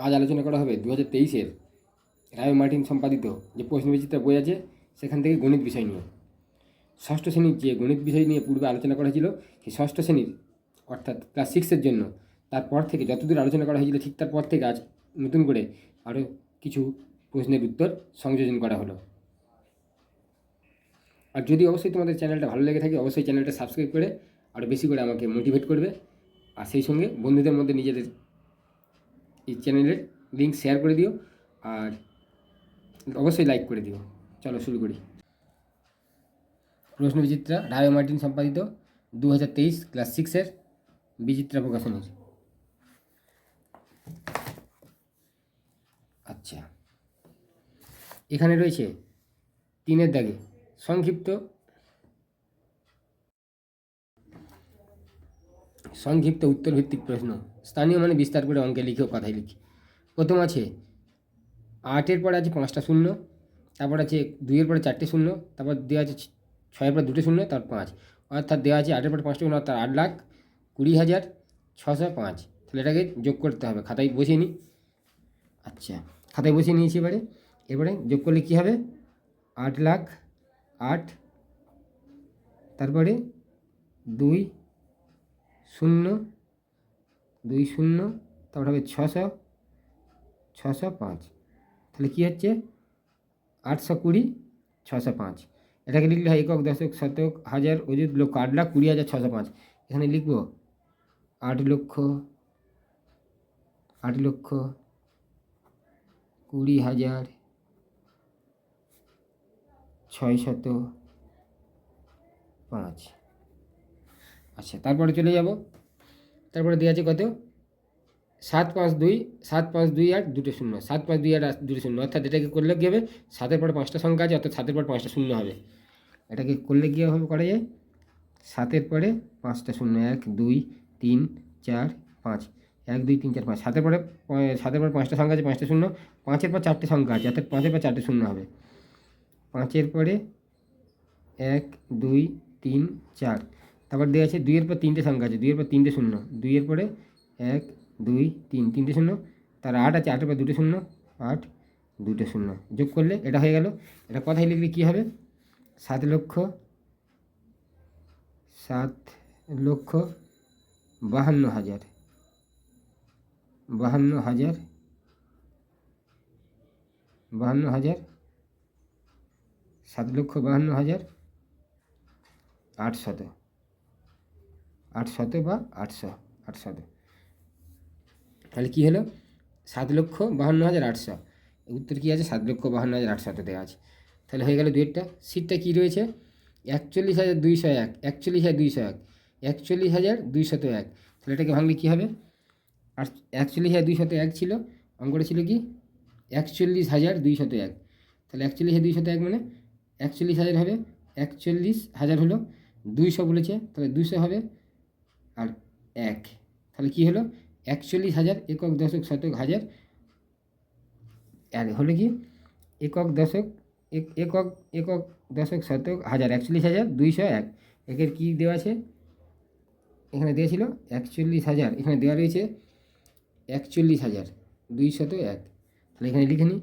আজ আলোচনা করা হবে 2023-এর রায় মার্টিন সম্পাদিত যে প্রশ্নবিচিত্রা বই আছে সেখান থেকে গণিত বিষয় নিয়ে। ষষ্ঠ শ্রেণীর যে গণিত বিষয় নিয়ে পূর্বে আলোচনা করা হয়েছিল, সেই ষষ্ঠ শ্রেণীর অর্থাৎ ক্লাস 6-এর জন্য তারপর থেকে যতদূর আলোচনা করা হয়েছিল ঠিক তারপর থেকে আজ নতুন করে আরও কিছু প্রশ্নের উত্তর সংযোজন করা হলো। আর যদি অবশ্যই তোমাদের চ্যানেলটা ভালো লেগে থাকে অবশ্যই চ্যানেলটা সাবস্ক্রাইব করে আরও বেশি করে আমাকে মোটিভেট করবে। আর সেই সঙ্গে বন্ধুদের মধ্যে নিজেদের এই চ্যানেলের লিঙ্ক শেয়ার করে দিও আর অবশ্যই লাইক করে দিও। চলো শুরু করি। প্রশ্ন বিচিত্রা রায় মার্টিন সম্পাদিত 2023 ক্লাস 6-এর বিচিত্রা প্রকাশনীর। আচ্ছা, এখানে রয়েছে 3-এর দাগে সংক্ষিপ্ত উত্তর ভিত্তিক প্রশ্ন। স্থানীয় মানে বিস্তার করে অঙ্কে লিখে ও কথায় লিখি। প্রথম আছে 8-এর পরে আছে 5টা শূন্য, তারপর আছে 2-এর পরে 4টে শূন্য, তারপর দেওয়া আছে 6-এর পরে 2টে শূন্য, তারপর 5, অর্থাৎ দেওয়া আছে 8-এর পরে 5টা শূন্য অর্থাৎ 8,20,605। তাহলে এটাকে যোগ করতে হবে, খাতায় বসিয়ে নিই। আচ্ছা, খাতায় বসিয়ে নিয়েছি। এবারে যোগ করলে কী হবে? 8,08,000, তারপরে 2 0 2 0, তারপর হবে 605। তাহলে কী হচ্ছে? 820,605। এটাকে লিখলে হয় একক, দশক, শতক, হাজার, অযুত, লক্ষ। 8,20,605। এখানে লিখব 8,20,605। আচ্ছা, তারপরে চলে যাব। তারপরে দেওয়া আছে কত? 7,5,2,8, 2টে শূন্য। 7,5,2,8, 2টে শূন্য, অর্থাৎ এটাকে করলে কী হবে? 7-এর পরে 5টা সংখ্যা আছে, অর্থাৎ 7-এর পরে 5টা শূন্য হবে। এটাকে করলে কীভাবে করা যায়? 7-এর পরে 5টা শূন্য, 1 2 3 4 5, 1 2 3 4 5। 7-এর পরে 5টা সংখ্যা আছে, 5টা শূন্য। 5-এর পর 4টে সংখ্যা আছে, অর্থাৎ 5-এর পর 4টে শূন্য হবে। 5-এর পরে 1 2 3 4, তারপর দেওয়া আছে 2-এর পর 3টে সংখ্যা আছে, 2-এর পর 3টে শূন্য। 2-এর পরে 1 2 3, 3টে শূন্য। তার 8 আছে, 8-এর পর 2টে শূন্য, 8 2টে শূন্য। যোগ করলে এটা হয়ে গেল। এটা কথায় লিখলে কী হবে? 7,52,000 7,52,800 বা 800। তাহলে কী হলো? 7,52,800। উত্তর কী আছে? 7,52,800 দেওয়া আছে। তাহলে হয়ে গেল 2-এরটা। সিটটা কী রয়েছে? 41,201, 41,201, 41,201। তাহলে এটাকে ভাঙলে কী হবে? আর 41,201 ছিল, অঙ্কটা ছিল কি 41,201। তাহলে 41,201 মানে 41,000 হবে, 41,000 হলো, 200 বলেছে, তাহলে 200 হবে, আর 1। তাহলে কী হলো? 41,000 একক, দশক, শতক, হাজার, আর হলো কি একক, দশক, একক, দশক, শতক, হাজার। 41,201। একের কী দেওয়া আছে? এখানে দেওয়া ছিল 41,000, এখানে দেওয়া রয়েছে 41,201। তাহলে এখানে লিখে নিই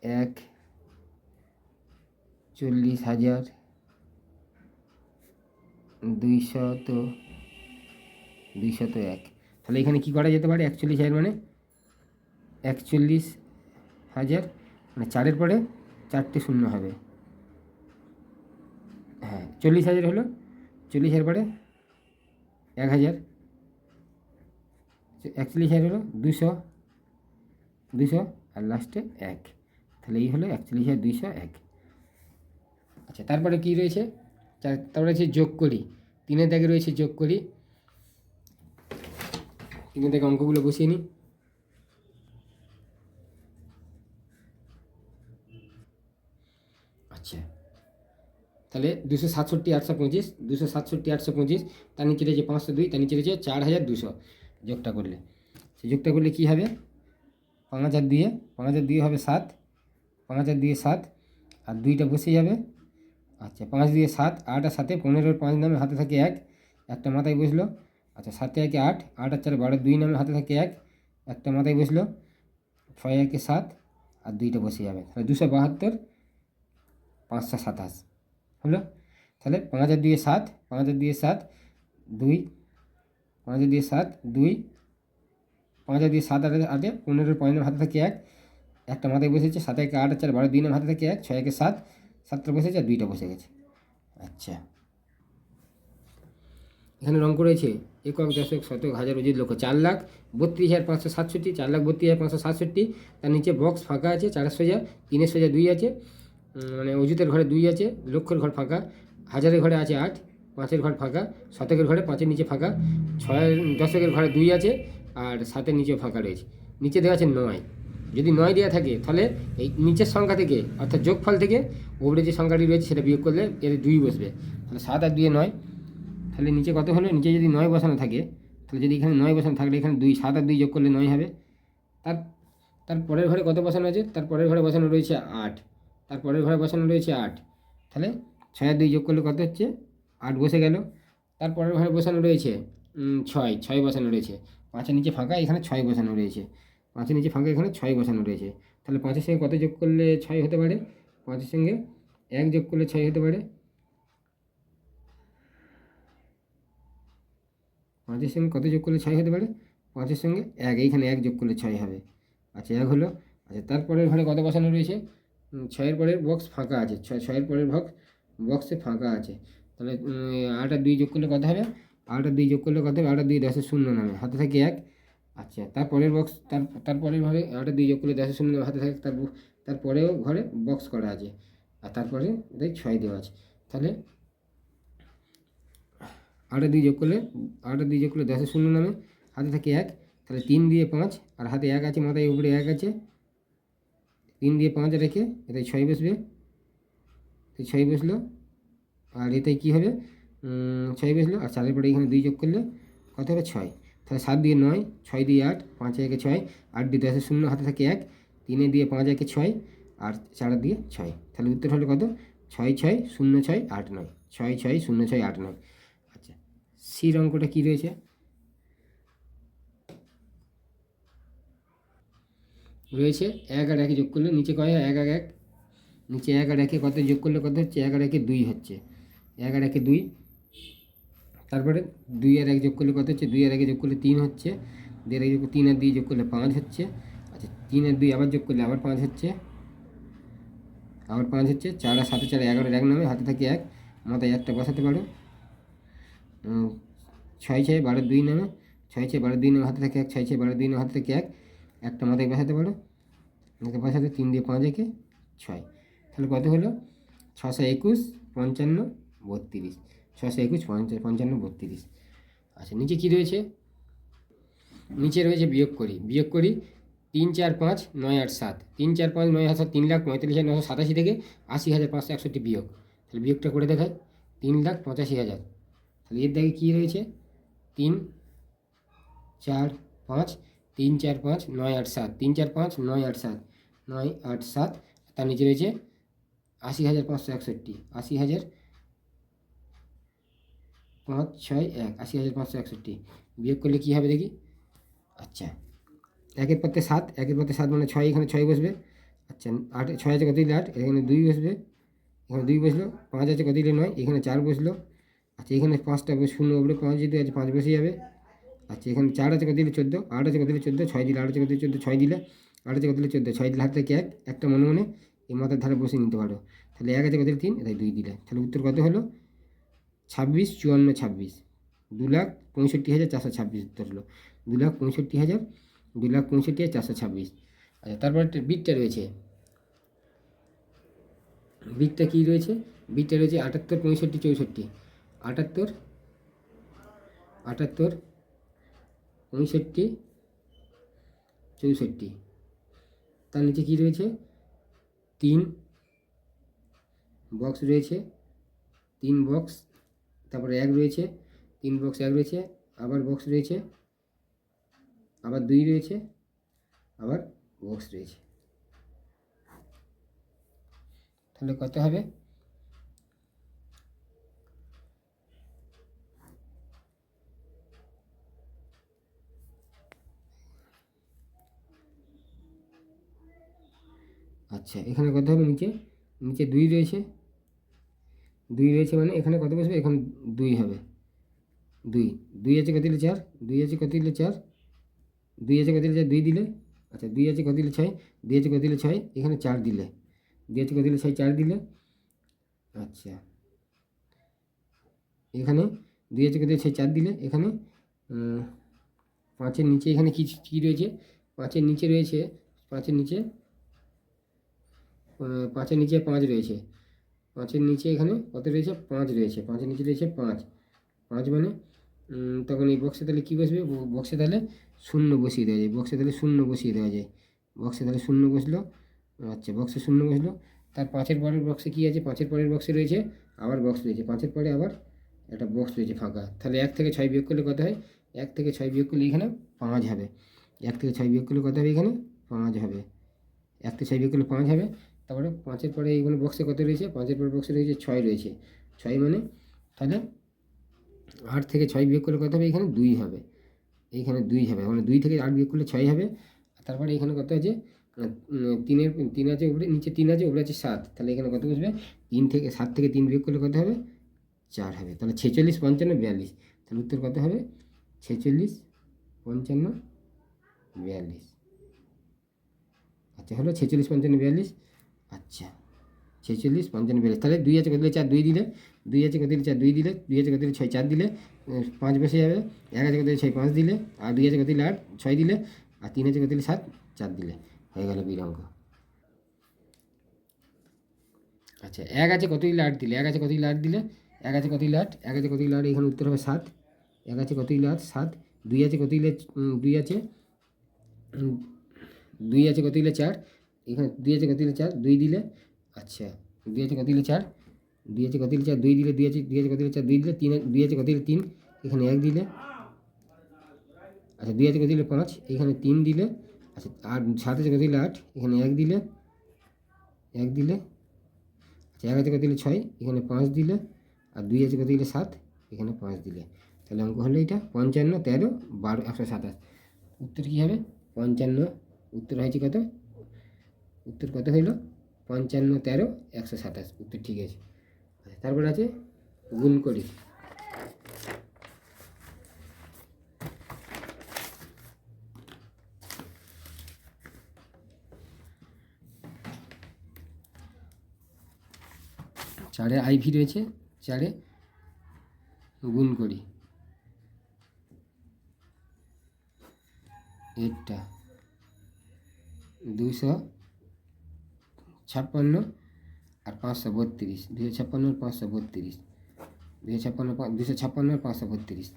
41,201। তাহলে এখানে কী করা যেতে পারে? 41,000 মানে 41,000 মানে 4-এর পরে 4টে শূন্য হবে। হ্যাঁ, 40,000 হলো, 40,000 পরে 1,000, 41,000 হলো, 200 আর লাস্টে 1। তাহলে এই হলো 41,201। আচ্ছা, তারপরে কী রয়েছে? তারপরে রয়েছে যোগ করি। 3-এর দাগে রয়েছে যোগ করি। 3-এর দাগে অঙ্কগুলো বসিয়ে নিই। আচ্ছা, তাহলে 267,825, 267,825, তার নিচে রয়েছে 502, তার নিচে রয়েছে 4,200। যোগটা করলে কী হবে? 5,000 হবে 7, 5,000 7, আর 2টা বসে যাবে। আচ্ছা, 5 দিয়ে 7, 8 আর 7, 15-এর 5 নামে হাতে থাকে 1, একটা মাথায় বসলো। আচ্ছা, 7 1 8, 8 আর 4 12, 2 নামে হাতে থাকে 1, একটা মাথায় বসলো, 6 একে 7 আর 2টা বসে যাবে, তাহলে 272, 5 27 হলো। তাহলে 5 আর 2 7, 5 আর 2 7, 2, 5 আর 2 7, 2, 5 আর 2 7 আর 8, 15 পয়েন্টের হাতে থাকে 1, একটা মাথায় বসেছে, 7 একে 8 আর 4 12, 2 হাতে থাকে 1, 6 একে 7, 7টা বসেছে আর 2টা বসে গেছে। আচ্ছা, এখানে অঙ্ক রয়েছে একক, দশক, শতক, হাজার, অযুত, লক্ষ। 4,32,567, 4,32,567, তার নিচে বক্স ফাঁকা আছে, 4 সোজা, 3 সোজা 2 আছে, মানে অযুতের ঘরে 2 আছে, লক্ষের ঘর ফাঁকা, হাজারের ঘরে আছে 8, 5-এর ঘর ফাঁকা, শতকের ঘরে 5-এর নিচে ফাঁকা, 6 দশকের ঘরে 2 আছে, আর 7-এর নিচেও ফাঁকা রয়েছে। নিচে দেওয়া আছে 9। যদি 9 দেওয়া থাকে তাহলে এই নিচের সংখ্যা থেকে অর্থাৎ যোগফল থেকে উপরে যে সংখ্যাটি রয়েছে সেটা বিয়োগ করলে এর 2 বসবে। তাহলে 7 আর 2 9, তাহলে নিচে কত হলো? নিচে যদি 9 বসানো থাকে, তাহলে যদি এখানে 9 বসানো থাকলে এখানে 2, 7 আর 2 যোগ করলে 9 হবে। তার পরের ঘরে কত বসানো আছে? তার পরের ঘরে বসানো রয়েছে 8, তার পরের ঘরে বসানো রয়েছে 8, তাহলে 6 আর 2 যোগ করলে কত হচ্ছে? 8 বসে গেল। তার পরের ঘরে বসানো রয়েছে 6 বসানো রয়েছে, 5-এর নিচে ফাঁকা, এখানে 6 বসানো রয়েছে, 5-এর নিচে ফাঁকা, এখানে 6 বসানো রয়েছে। তাহলে 5-এর সঙ্গে কত যোগ করলে 6 হতে পারে? 5-এর সঙ্গে 1 যোগ করলে 6 হতে পারে। 5-এর সঙ্গে কত যোগ করলে 6 হতে পারে? 5-এর সঙ্গে 1, এইখানে 1 যোগ করলে 6 হবে। আচ্ছা, 1 হলো। আচ্ছা, তারপরের ঘরে কত বসানো রয়েছে? 6-এর পরের বক্স ফাঁকা আছে, 6-এর পরের বক্সে ফাঁকা আছে। তাহলে 8 আর 2 যোগ করলে কত হবে? 8 আর 2 যোগ করলে কত হবে? 8 আর 2 10-এর শূন্য নামে, হাতে থাকে 1। আচ্ছা, তারপরের বক্স, তারপরের ঘরে 8 আর 2 যোগ করলে 10-এর শূন্য নামে, হাতে থাকে, তারপরেও ঘরে বক্স করা আছে, আর তারপরে এটাই 6 দেওয়া আছে। তাহলে 8 আর 2 যোগ করলে 10-এর শূন্য নামে, হাতে থাকে 1, তাহলে 3 দিয়ে 5, আর হাতে 1 আছে, মাথায় উপরে 1 আছে, 3 দিয়ে 5 রেখে এটাই 6 বসবে, তাই 6 বসলো। আর এটাই কী হবে? 6 বসলো। আর 4-এর পরে এখানে 2 যোগ করলে কত হবে? 6। তাহলে 7 দিয়ে 9, 6 দিয়ে 8, 5 একে 6, 8 দিয়ে 10-এর শূন্য, হাতে থাকে 1, 3 দিয়ে 5 একে 6, আর 4 দিয়ে 6। তাহলে উত্তর হলো কত? 6 6 0 6 8 9, 6 6 0 6 8 9। আচ্ছা, সির অঙ্কটা কী রয়েছে? রয়েছে 1 আর 1 যোগ করলে নিচে কয় হয়? 1 আর 1, নিচে 1 আর 1 কত যোগ করলে কত হচ্ছে? 1 আর 1 2 হচ্ছে, 1 আর 1 2। তারপরে 2 আর 1 যোগ করলে কত হচ্ছে? 2 আর 1 যোগ করলে 3 হচ্ছে, 2 আর 1 যোগ 3 আর 2 যোগ করলে 5 হচ্ছে। আচ্ছা, 3 আর 2 আবার যোগ করলে আবার 5 হচ্ছে, আবার 5 হচ্ছে। 4 আর 7 4 11 1 নামে, হাতে থাকে 1, মাথায় 1টা বসাতে পারো। 6 6 12 2 নামে, 6 6 12 2 নামে, হাতে থাকে 1, 6 6 12 2 নামে, হাতে থাকে 1, একটা মাথায় বসাতে পারো, মাথায় বসাতে 3 দিয়ে 5 একে 6। তাহলে কত হলো? 621 55 32, 621 55 32। আচ্ছা, নিচে কী রয়েছে? নিচে রয়েছে বিয়োগ করি। 3 4 5 9 8 7, 3 4 5 9 8 7, 3,45,987 থেকে 80,561 বিয়োগ। তাহলে বিয়োগটা করে দেখায়, 3,85,000। তাহলে এর দাগে কী রয়েছে? 3 4 5, 3 4 5 9 8 7, 3 4 5 9 8 7, 9 8 7, তার নিচে রয়েছে 80,561, 80,000 5 6 1, 80,561 বিয়োগ করলে কী হবে দেখি? আচ্ছা, 1-এর পথে 7, 1-এর পথে 7 মানে 6, এখানে 6 বসবে। আচ্ছা, 8, 6 আছে কত দিলে 8, এখানে 2 বসবে, এখানে 2 বসলো। 5 আছে কত দিলে 9, এখানে 4 বসলো। আচ্ছা, এখানে 5টা শূন্য উপরে 5 যদি আছে 5 বসে যাবে। আচ্ছা, এখানে 4 আছে কত দিলে 14, 8 আছে কত দিলে 14, 6 দিলে 8 আছে কত দিলে 14, 6 দিলে 8 আছে কত দিলে 14, 6 দিলে হাত থেকে 1, একটা মনে মনে এই মাথার ধারে বসে নিতে পারো। তাহলে 1 আছে কত দিলে 3, এটাই 2 দিলে। তাহলে উত্তর কত হলো? 26 54 26, 2,65,426 উত্তর হলো। 2,65,426। আচ্ছা, তারপর একটা বিটটা রয়েছে। বিটটা কী রয়েছে? বিটটা রয়েছে 78 65 64, 78 78 65 64। তার নিচে কী রয়েছে? 3 বক্স রয়েছে, 3 বক্স, তারপরে 1 রয়েছে, 3 বক্স 1 রয়েছে, আবার বক্স রয়েছে, আবার 2 রয়েছে, আবার বক্স রয়েছে। তাহলে কত হবে? আচ্ছা, এখানে কত হবে? নিচে নিচে 2 রয়েছে, 2 রয়েছে মানে এখানে কত বসবে? এখন 2 হবে। 2 2 আছে কত দিলে 4, 2 আছে কত দিলে 4, 2 আছে কত দিলে 4, 2 দিলে। আচ্ছা, 2 আছে কত দিলে 6, 2 আছে কত দিলে 6, এখানে 4 দিলে, 2 আছে কত দিলে 6, 4 দিলে। আচ্ছা, এখানে 2 আছে কত দিলে 6, 4 দিলে। এখানে 5-এর নিচে এখানে কী রয়েছে? 5-এর নিচে রয়েছে, 5-এর নিচে 5-এর নিচে 5 রয়েছে। 5-এর নিচে এখানে কত রয়েছে? 5 রয়েছে। 5-এর নিচে রয়েছে 5, 5 মানে তখন এই বক্সে তাহলে কী বসবে? বক্সে তাহলে 0 বসিয়ে দেওয়া যায়। বক্সে তাহলে 0 বসিয়ে দেওয়া যায়। বক্সে তাহলে 0 বসলো। আচ্ছা, বক্সে 0 বসলো। তার 5-এর পরের বক্সে কী আছে? 5-এর পরের বক্সে রয়েছে আবার বক্স রয়েছে। 5-এর পরে আবার একটা বক্স রয়েছে ফাঁকা। তাহলে 1 থেকে 6 বিয়োগ করলে কত হয়? 1 থেকে 6 বিয়োগ করলে এখানে 5 হবে। 1 থেকে 6 বিয়োগ করলে কত হবে? এখানে 5 হবে। 1 থেকে 6 বিয়োগ করলে 5 হবে। তারপরে 5-এর পরে এইগুলো বক্সে কত রয়েছে? 5-এর পরে বক্সে রয়েছে 6 রয়েছে। 6 মানে তাহলে 8 থেকে 6 বিয়োগ করলে কত হবে? এখানে 2 হবে। এইখানে 2 হবে, মানে 2 থেকে 8 বিয়োগ করলে 6 হবে। তারপরে এখানে কত আছে? 3 আছে উপরে, নিচে 3 আছে, উপরে আছে 7। তাহলে এখানে কত বসবে? 7 থেকে 3 বিয়োগ করলে কত হবে? 4 হবে। তাহলে 46, 55, 42। তাহলে উত্তর কত হবে? 46, 55, 42। আচ্ছা, হলো 46, 55, 42। আচ্ছা, 46, 55, 42। তাহলে 2 আছে কত দিলে 4, 2 দিলে। 2 আছে কত দিলে 4, 2 দিলে। 2 আছে কত দিলে 6, 4 দিলে। 5 বসে যাবে। 1 আছে কত দিলে 6, 5 দিলে। আর 2 আছে কত দিলে 8, 6 দিলে। আর 3 আছে কত দিলে 7, 4 দিলে। হয়ে গেল বির অঙ্ক। আচ্ছা, 1 আছে কত দিলে 8 দিলে। 1 আছে কত দিলে 8 দিলে। 1 আছে কত দিলে 8, 1 আছে কত দিলে 8, এখানে উত্তর হবে 7। 1 আছে কত দিলে 8, 7। 2 আছে কত দিলে 2 আছে 2 আছে কত দিলে 4, এখানে 2 আছে কত দিলে 4, 2 দিলে। আচ্ছা, 2 আছে কত দিলে 4, 2 আছে কত দিলে 4, 2 দিলে। 2 আছে কত দিলে 4, 2 দিলে। 3 2 আছে কত দিলে 3, এখানে 1 দিলে। আচ্ছা, 2 আছে কত দিলে 5, এখানে 3 দিলে। আচ্ছা, আর 7 আছে কত দিলে 8, এখানে 1 দিলে, 1 দিলে। আচ্ছা, 1 আছে কত দিলে 6, এখানে 5 দিলে। আর 2 আছে কত দিলে 7, এখানে 5 দিলে। তাহলে অঙ্ক হলো এটা 55, 13, 12, 127। উত্তর কী হবে? 55। উত্তর হয়েছে কত? উত্তর কত হইল? 55, 13, 127। উত্তর ঠিক আছে। তারপর আছে গুণ করি। চারে আইভি রয়েছে, 4-এ গুণ করি। এটা 256 আর 532, 256 আর 532, 256 আর 532।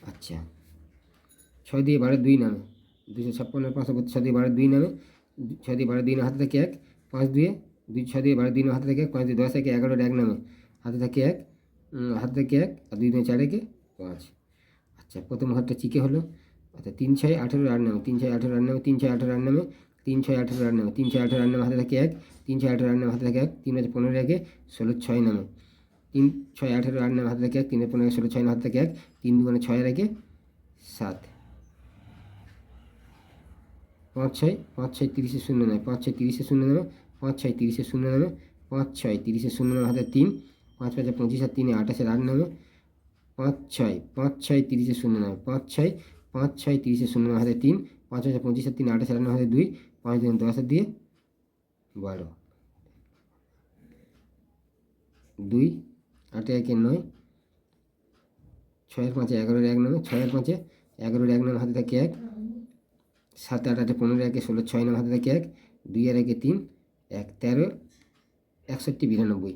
আচ্ছা, 6 দিয়ে 12 2 নামে। 256 আর 532, 6 দিয়ে 12 2 নামে। 6 দিয়ে 12 2 নামে, হাতে থাকে 1। 5 দিয়ে 6 দিয়ে 12 2 নামে, হাতে থাকে 1। 5 দিয়ে 10 একে 11, 1 নামে, হাতে থাকে 1। হাতে থাকে 1 আর 2 দিয়ে 4 একে 5। আচ্ছা, প্রথম ঘরটা চিকে হলো। আচ্ছা, 3 6 18 8 নামে, 3 6 18 8 নামে, 3 6 18 8 নামে, 3 6 18 8 নামে, 3 6 18 8 নামে, হাতে থাকে 1। 3 6 18 8 নামে, হাতে থাকে 1। 3 আছে 15 একে 16 6 নামে। 3 6 18 8 নামে, হাতে থাকে 1। 3 15 16 6 নামে, হাতে থাকে 1। 3 2 6 আর একে 7। 5 6 5 6 30 0 নামে, 5 6 30 0 নামে, 5 6 30 0 নামে, 5 6 30 0 নামে, হাতে 3। 5 5 25 আর 3 28 8 নামে। 5 6 5 6 30 0 নামে, 5 6 5 6 30 0 নামে, হাতে 3। 5 5 25 আর 3 28 8 নামে, হাতে 2। 5 2 10 দিয়ে 12। 2 8 1 9, 6 5 11 1 নামে, 6 5 11 1 নামে, হাতে থাকে 1। 7 8 8 15 একে 16 6 নামে, হাতে থাকে 1। 2 আর একে 3, 1 13 61 92।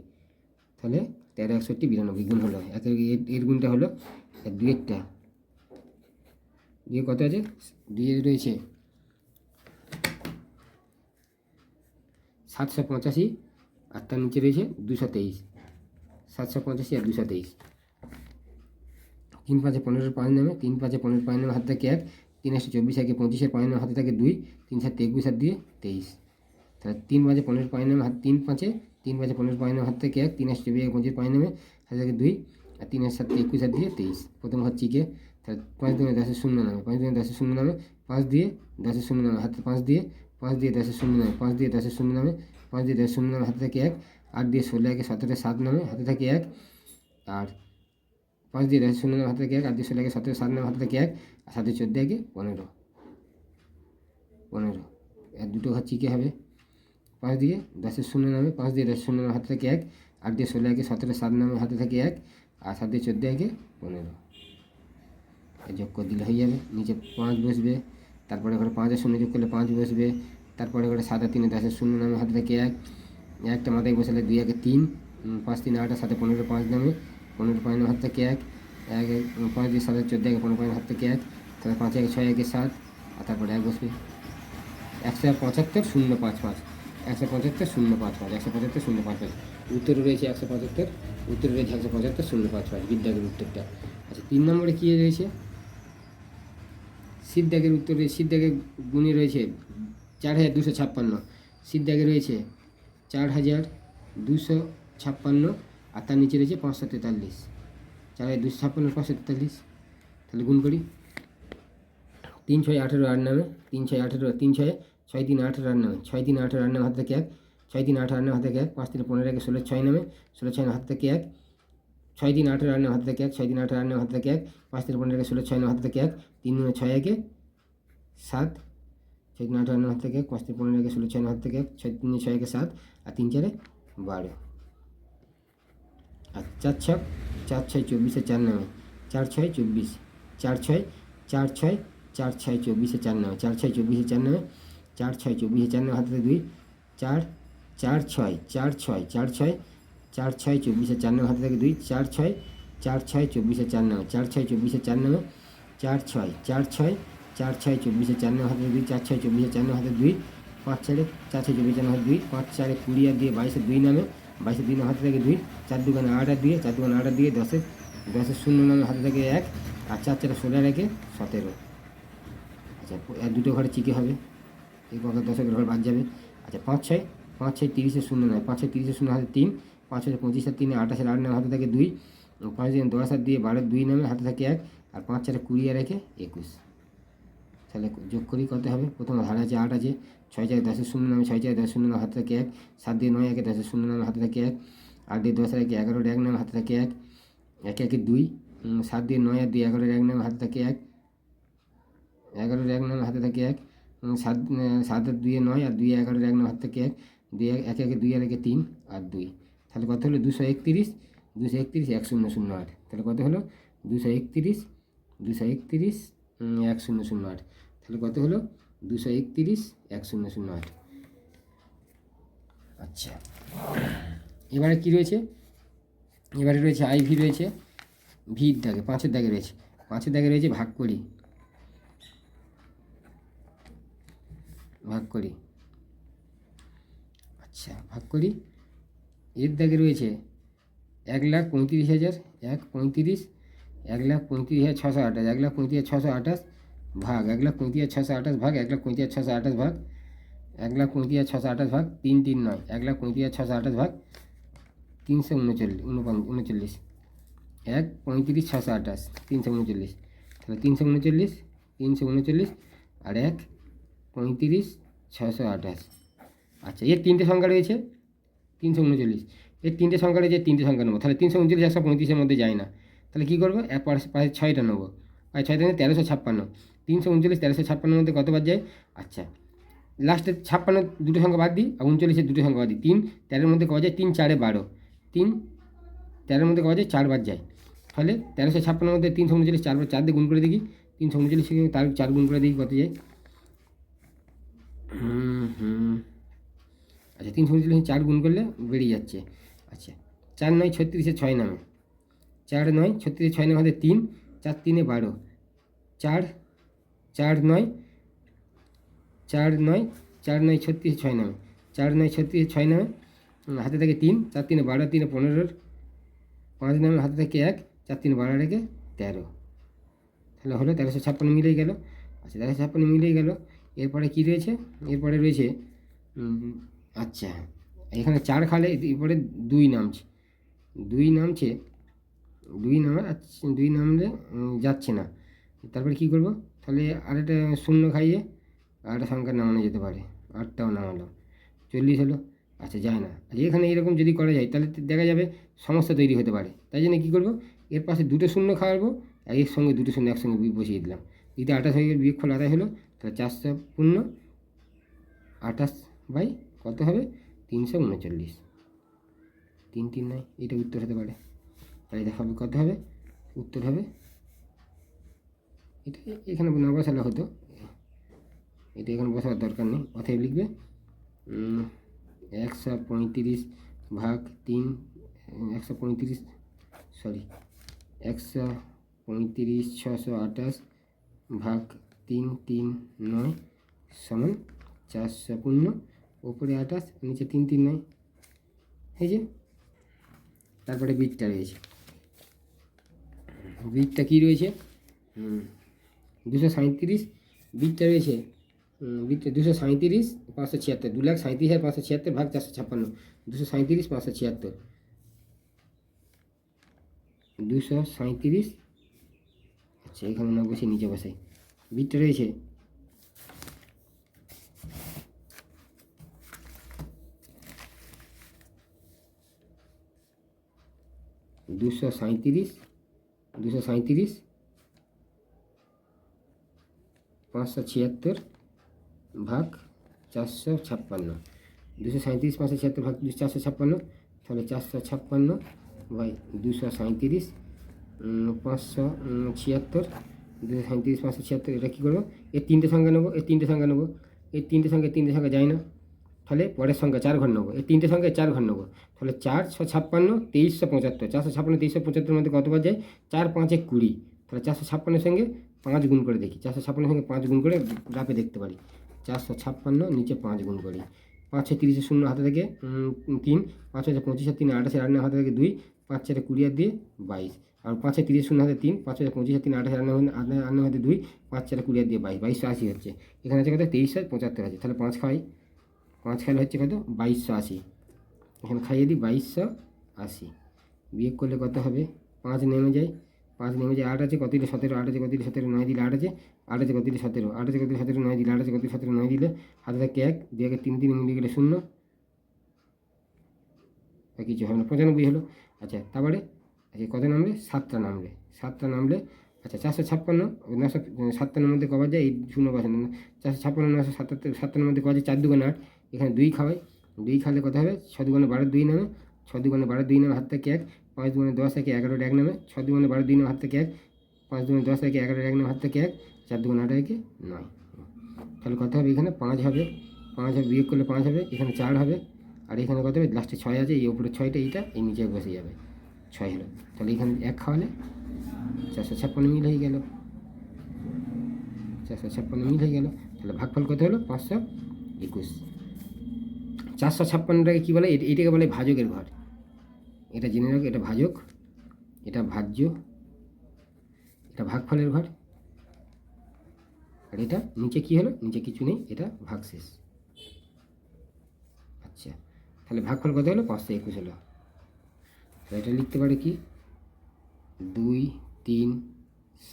তাহলে 13 61 92 গুণ হলো। এর গুণটা হলো 2-এরটা। 2 কত আছে? 2 রয়েছে 785 আর তার নিচে রয়েছে 223। 785 আর 223। 3 5 15 5 নামে, 3 5 15 5 নামে, হাতে থাকে 1। 3 24 একে 25 5 নামে, হাতে থাকে 2। 3 7 21 আর দিয়ে 23। তাহলে 3 5 15 5 নামে, 3 5 3 5 15 5 নামে, হাতে থাকে 1। 3 24 একে 25 5 নামে, হাতে থাকে 2। আর 3 7 21 আর দিয়ে 23। প্রথম ঘর চিকে। তাহলে 5 2 10 0 নামে, 5 2 10 0 নামে, 5 দিয়ে 10 0 নামে, হাতে 5 দিয়ে 5 দিয়ে 10 0 নামে, 5 দিয়ে 10 0 নামে, 5 দিয়ে 10 শূন্য নামে হাতে থাকে 1, 8 দিয়ে 16 একে 17 7 নামে হাতে থাকে 1, আর 5 দিয়ে 10 শূন্য নামে হাতে থাকে 1, 8 দিয়ে 16 একে 17 7 নামে হাতে থাকে 1, আর 7 দিয়ে 14 একে 15 এর দুটো ঘর চিকে হবে। 5 দিয়ে 10 শূন্য নামে 5 দিয়ে 10 শূন্য নামে হাতে থাকে 1, 8 দিয়ে 16 একে 17 7 নামে হাতে থাকে 1, আর 7 দিয়ে 14 একে 15 যোগ করে দিলে হয়ে যাবে। নিচে 5 বসবে, তারপরে এখানে 5 আর 0 যোগ করলে 5 বসবে, তারপরে এখানে 7 আর 3 10 শূন্য নামে হাতে থাকে 1, একটা মাথায় বসালে 2 একে 3, 5 3 8 আর 7 15 5 নামে 15 5 নামে হাতে থাকে 1, 5 দিয়ে 7 14 একে 15 5 হাতে থাকে 1, তাহলে 5 একে 6 একে 7, আর তারপরে 1 বসবে। 175 055 175 055 175 055 উত্তরে রয়েছে 175, উত্তরে রয়েছে 175 055 বিদ্যাগের উত্তরটা। আচ্ছা 3 নম্বরে কী রয়েছে? সিদ্ধাগের উত্তরে সিদ্ধাগের গুণে রয়েছে 4256, সিদ্ধাগে রয়েছে 4256, আর তার নিচে রয়েছে 543, 4256 543, তাহলে গুণ করি। 3 6 18 8 নামে 3 6 18 3 6 6 3 18 8 নামে 6 3 18 8 নামে হাতে থাকে 1, 6 3 18 8 নামে হাতে থাকে 1, 5 3 15 একে 16 6 নামে 16 6 হাতে থাকে 1, 6 3 18 8 নামে হাতে থাকে 1, 6 3 18 8 নামে হাতে থাকে 1, 5 3 15 একে 16 6 নামে হাতে থাকে 1, 3 9 6 একে 7, 6 3 18 নামে হাতে থাকে 1, 5 3 15 একে 16 6 নামে হাতে থাকে 1, 6 3 6 একে 7, আর 3 4 12, আর 4 6 4 6 24 4 নামে 4 6 24 4 6 4 6 4 6 24 4 নামে 4 6 24 4 নামে 4 6 24 4 নামে হাতে 2, 4 4 6 4 6 4 6 4 6 24 4 নামে হাতে থাকে 2, 4 6 4 6 24 4 নামে 4 6 24 4 নামে 4 6 4 6 4 6 24 4 নামে হাতে 2, 4 6 24 4 নামে হাতে 2, 5 4 4 6 24 4 নামে হাতে 2, 5 4 20 আর দিয়ে 22 2 নামে 22 2 নামে হাতে থাকে 2, 4 2 8 আর দিয়ে 4 2 8 আর দিয়ে 10 10 শূন্য নামে হাতে থাকে 1, আর 4 4 16 রেখে 17। আচ্ছা এক দুটো ঘরে চিকে হবে, এই পক্ষে 10 ঘর বাদ যাবে। আচ্ছা 5 6 5 6 30 শূন্য নয় 5 6 30 শূন্য হাতে 3, 5 6 25 আর 3 28 8 নামে হাতে থাকে 2, 5 দিন 10 আর দিয়ে 12 2 নামে হাতে থাকে 1, আর 5 4 20 আর রেখে 21। তাহলে যোগ করি কত হবে? প্রথম ধারা আছে 8 আছে, 6 4 10 শূন্য নামে 6 4 10 শূন্য নামে হাতে থাকে 1, 7 দিয়ে 9 একে 10 শূন্য নামে হাতে থাকে 1, 8 দিয়ে 10 আর একে 11 1 নামে হাতে থাকে 1, 1 1 2, 7 দিয়ে 9 আর দিয়ে 11 1 নামে হাতে থাকে 1, 11 1 নামে হাতে থাকে 1, 7 7 আর 2 9 আর 2 11 1 নামে হাতে থাকে 1, 2 1 1 2 আর একে 3 আর 2, তাহলে কত হলো? 231 231 1008। তাহলে কত হলো? 231 231 1008। তাহলে কত হলো? 231 1008। আচ্ছা এবারে কি রয়েছে? এবারে রয়েছে IV রয়েছে, ভির দাগে 5-এর দাগে রয়েছে, 5-এর দাগে রয়েছে ভাগ করি, ভাগ করি। আচ্ছা ভাগ করি, এর দাগে রয়েছে 1,35,000 1,35,000 1,35,628 1,35,628 ভাগ 1,35,628 ভাগ 1,35,628 ভাগ 1,35,628 ভাগ 339 1,35,628 ভাগ 339 1,35,628 339, তাহলে 339 আর 1,35,628। আচ্ছা এর 3টে সংখ্যা রয়েছে 339, এর 3টে সংখ্যা রয়েছে, 3টে সংখ্যা নেবো, তাহলে 339 135-এর মধ্যে যায় না, তাহলে কী করবো? এক পাশে 6টা নেবো, আর 6 থেকে 1356, 339 1356 মধ্যে কতবার যায়? আচ্ছা লাস্টে 56 দুটো সংখ্যা বাদ দিই, আর 39 দুটো সংখ্যা বাদ দিই, 3 13-এর মধ্যে কত যায়? 3 4 12, 3 13-এর মধ্যে কত যায়? 4 বার যায়, তাহলে 1356 মধ্যে 339 4 বার 4 দিয়ে গুণ করে দেখি, 339 তার 4 গুণ করে দেখি কত যায়। আচ্ছা 339 4 গুণ করলে বেরিয়ে যাচ্ছে। আচ্ছা 4 9 36 6 নামে 4 9 36 6 নামে 3 4 3 12, 4 4 9 4 9 4 9 36 6 নামে 4 9 36 6 নামে হাতে থাকে 3 4 3 12 3 15, 5 নামে হাতে থাকে 1, 4 3 12 রেখে 13, তাহলে হলো 1356 মিলেই গেল। আচ্ছা 1356 মিলেই গেল। এরপরে কি রয়েছে? এরপরে রয়েছে আচ্ছা এখানে 4 খালে এরপরে 2 নামছে, 2 নামছে, 2 নামে আচ্ছা 2 নামলে যাচ্ছে না, তারপরে কী করবো? তাহলে আরেকটা শূন্য খাইয়ে আরেকটা সংখ্যা নামানো যেতে পারে, 8টাও নামালো, 40 হলো, আচ্ছা যায় না। আর এখানে এরকম যদি করা যায় তাহলে দেখা যাবে সমস্যা তৈরি হতে পারে। তাই জন্য কী করবো, এর পাশে দুটো শূন্য খাওয়াবো আর এর সঙ্গে দুটো শূন্য একসঙ্গে বসিয়ে দিলাম। যদি 28 হয়ে গেল, বিয়োগফল 28 হলো, তাহলে 400 পূর্ণ 28 বাই কত হবে 339। 3 3 নয়, এটা উত্তর হতে পারে। তাহলে দেখা হবে কত হবে, উত্তর হবে এটা। এখানে না বসালে হতো, এটা এখানে বসার দরকার নেই। অতএব লিখবে 135 ভাগ 3, 135 সরি 135 628 ভাগ 339 সমান 400 পূর্ণ ওপরে 28 নিচে 3 3 9। এই যে তারপরে বিটটা রয়েছে, বিটটা কী রয়েছে 237, বিটটা রয়েছে বিটটা 237 576, 2,37,576 ভাগ 456, 237 576, 237। আচ্ছা এখানে না বসে নিচে বসাই, বিটটা রয়েছে 237 576 ভাগ 456, 237 576 ভাগ 456, তাহলে 456 বাই 237 576, 237 576। এটা কী করবো, এর তিনটে সংখ্যা নেবো, এর তিনটে সংখ্যা নেবো, এর তিনটে সংখ্যা যায় না, তাহলে পরের সংখ্যা 4 ঘর নেবো, এই তিনটে সংখ্যায় 4 ঘর নেবো। তাহলে 4 6 56 2375, 456 2375 মধ্যে কতবার যায়, 4 5 20। তাহলে 456 সঙ্গে 5 গুণ করে দেখি, 456 সঙ্গে 5 গুণ করে গ্রাফে দেখতে পারি। 456 নিচে 5 গুণ করি, 5 6 30 শূন্য হাতে থেকে 3, 5 5 25 3 28 8 হাতে থেকে 2, 5 4 20 আর দিয়ে 22, আর 5 6 30 শূন্য হাতে 3, 5 5 25 3 28 8 হাতে 2, 5 4 20 আর দিয়ে 22, 2280 হচ্ছে। এখানে আছে কত 2375 আছে, তাহলে 5 খাই, 5 খাইলে হচ্ছে কত 2280। এখানে খাইয়ে দিই 2280, বিয়োগ করলে কত হবে 5 নেমে যায়, 5 নেমে যায়, 8 আছে কত দিলে 17, 8 আছে কত দিলে 17, 9 দিলে 8 আছে, 8 আছে কত দিলে 17, 8 আছে কত দিলে 17, 9 দিলে 8 আছে কত দিলে 17, 9 দিলে হাতে থাকে 1, দিয়ে 3 3 মিলিয়ে গেলে 0, কিছু হবে না, 95 হলো। আচ্ছা তারপরে আচ্ছা কত নামবে, 7টা নামবে, 7টা নামলে আচ্ছা 456 957 মধ্যে কবার যায়, এই শূন্য বসানো, 456 957 মধ্যে কবার যায়, 4 2 8, এখানে 2 খাওয়াই, 2 খাওয়ালে কত হবে 6 2 12 2 নামে, 6 2 12 2 নামে হাত থেকে 1, 5 2 10 1 11 1 নামে, 6 2 12 2 নামে হাত থেকে 1, 5 2 10 1 11 1 নামে হাত থেকে 1, 4 2 8 1 9। তাহলে কত হবে, এখানে 5 হবে, 5 হবে, বিয়োগ করলে 5 হবে, এখানে 4 হবে, আর এখানে কত হবে লাস্টে 6 আছে, এই উপরে 6টা, এইটা এই নিচে বসে যাবে, 6 হলো। তাহলে এখানে 1 খাওয়ালে 456 মিল হয়ে গেল, 456 মিল হয়ে গেল। তাহলে ভাগফল কত হলো 521। 456টাকে কী বলে, এইটাকে বলে ভাজকের ঘর, এটা জেনে রাখো, এটা ভাজক, এটা ভাজ্য, এটা ভাগফলের ঘর, আর এটা নিচে কী হলো, নিচে কিছু নেই, এটা ভাগশেষ। আচ্ছা তাহলে ভাগফল কত হলো 521 হলো। তাহলে এটা লিখতে পারে কি 2 3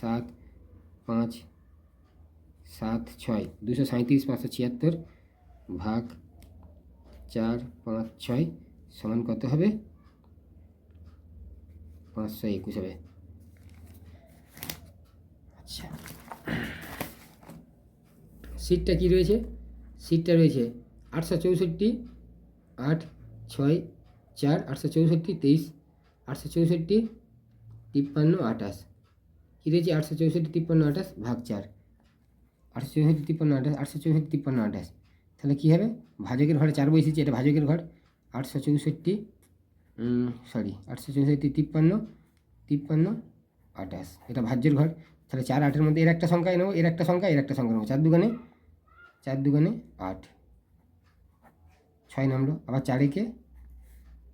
7 5 7 6, 237 576 ভাগ 4 5 6 সমান কত হবে 521 হবে। আচ্ছা সিটটা কী রয়েছে, সিটটা রয়েছে 864 8 6 4, 864 23, 864 53 28, কী রয়েছে 864 53 28 ভাগ 4, 864 53 28, 864 53 28, তাহলে কী হবে ভাজকের ঘরে 4 বসেছি, এটা ভাজকের ঘর, 864 53 53 28, এটা ভাজ্যের ঘর। তাহলে 4 8-এর মধ্যে এর একটা সংখ্যায় নেবো, এর একটা সংখ্যা, এর একটা সংখ্যা নেবো, 4 2 8, 6 নামলো, আবার 4 একে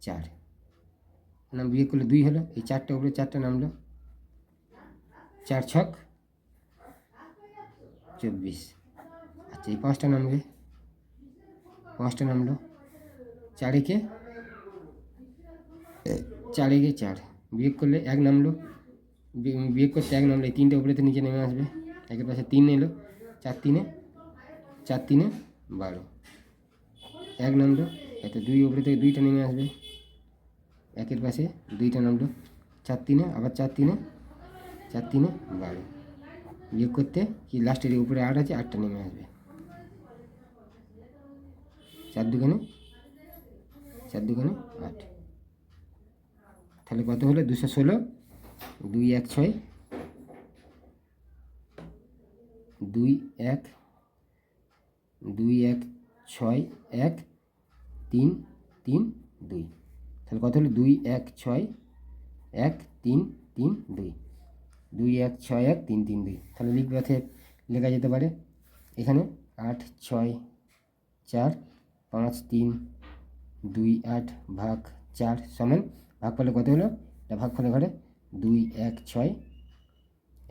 4 নাম, বিয়োগ করলে 2 হলো, এই 4টা উপরে 4টা নামলো, 4 6 24। আচ্ছা এই 5টা নামবে, 5টা নামলো, 4 একে 4, বিয়োগ করলে 1 নামলো, বিয়োগ করতে 1 নামলো, এই 3টে উপরে তো নিচে নেমে আসবে, একের পাশে 3 এলো, 4 3 12, 1 নামলো, এত 2 উপরে থেকে 2টা নেমে আসবে, 1-এর পাশে 2টা নামলো, 4 3-এ আবার 4 3-এ 4 3-এ 12, বিয়োগ করতে কি লাস্টের উপরে 8 আছে, 8টা নেমে আসবে, 4 2 4 2 8, তাহলে কত হলো 216, 2 1 6 2 1 2 1 6 1 3 3 2, তাহলে কত হলো 2 1 6 1 3 3 2, 2 1 6 1 3 3 2, তাহলে লিখবে অতএব লেখা যেতে পারে এখানে 8 6 4 5 3 2 8 ভাগ 4 সমান ভাগ ফলে কত হলো, এটা ভাগ ফলে ঘরে 2 1 6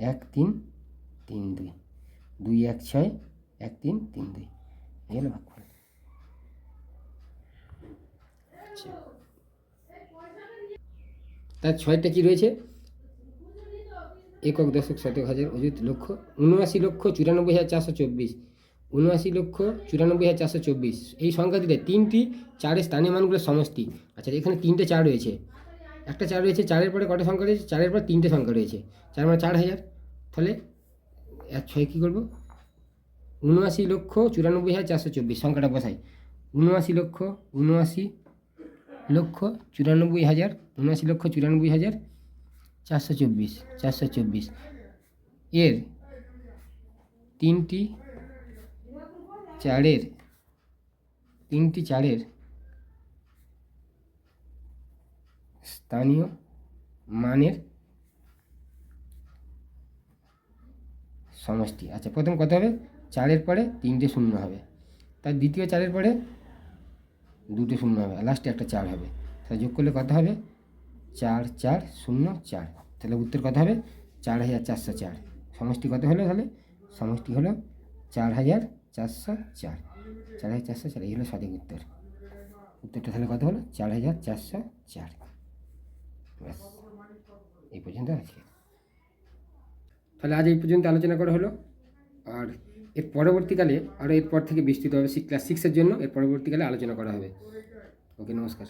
1 3 3 2, 2 1 6 1 3 3 2, এই হলো ভাগ ফল। তার 6টা কী রয়েছে, একক দশক শতক হাজার অযুত লক্ষ, 79,94,424, 79,94,424, এই সংখ্যাটিতে 3টি 4-এর স্থানীয় মানগুলোর সমষ্টি। আচ্ছা এখানে 3টে 4 রয়েছে, একটা 4 রয়েছে, 4-এর পরে কটা সংখ্যা রয়েছে, 4-এর পর 3টে সংখ্যা রয়েছে, 4 মানে 4,000, তাহলে 6 কী করবো, 79,94,424 সংখ্যাটা বসাই, 79,94,424, 79,94,424 এর 3টি 4-এর স্থানীয় মানের সমষ্টি। আচ্ছা প্রথম কত হবে, 4-এর পরে 3টে শূন্য হবে, তার দ্বিতীয় 4-এর পরে 2টে শূন্য হবে, আর লাস্টে একটা 4 হবে, তাহলে যোগ করলে কত হবে 4 4 0 4, তাহলে উত্তর কত হবে 4,404, সমষ্টি কত হলো, তাহলে সমষ্টি হলো 4,404, 4,404, এই হলো সঠিক উত্তর। উত্তরটা তাহলে কত হলো 4,404। ব্যাস এই পর্যন্ত আজকে, তাহলে আজ এই পর্যন্ত আলোচনা করা হলো, আর এর পরবর্তীকালে আরও এরপর থেকে বিস্তৃত হবে ক্লাস 6-এর জন্য, এর পরবর্তীকালে আলোচনা করা হবে। ওকে, নমস্কার।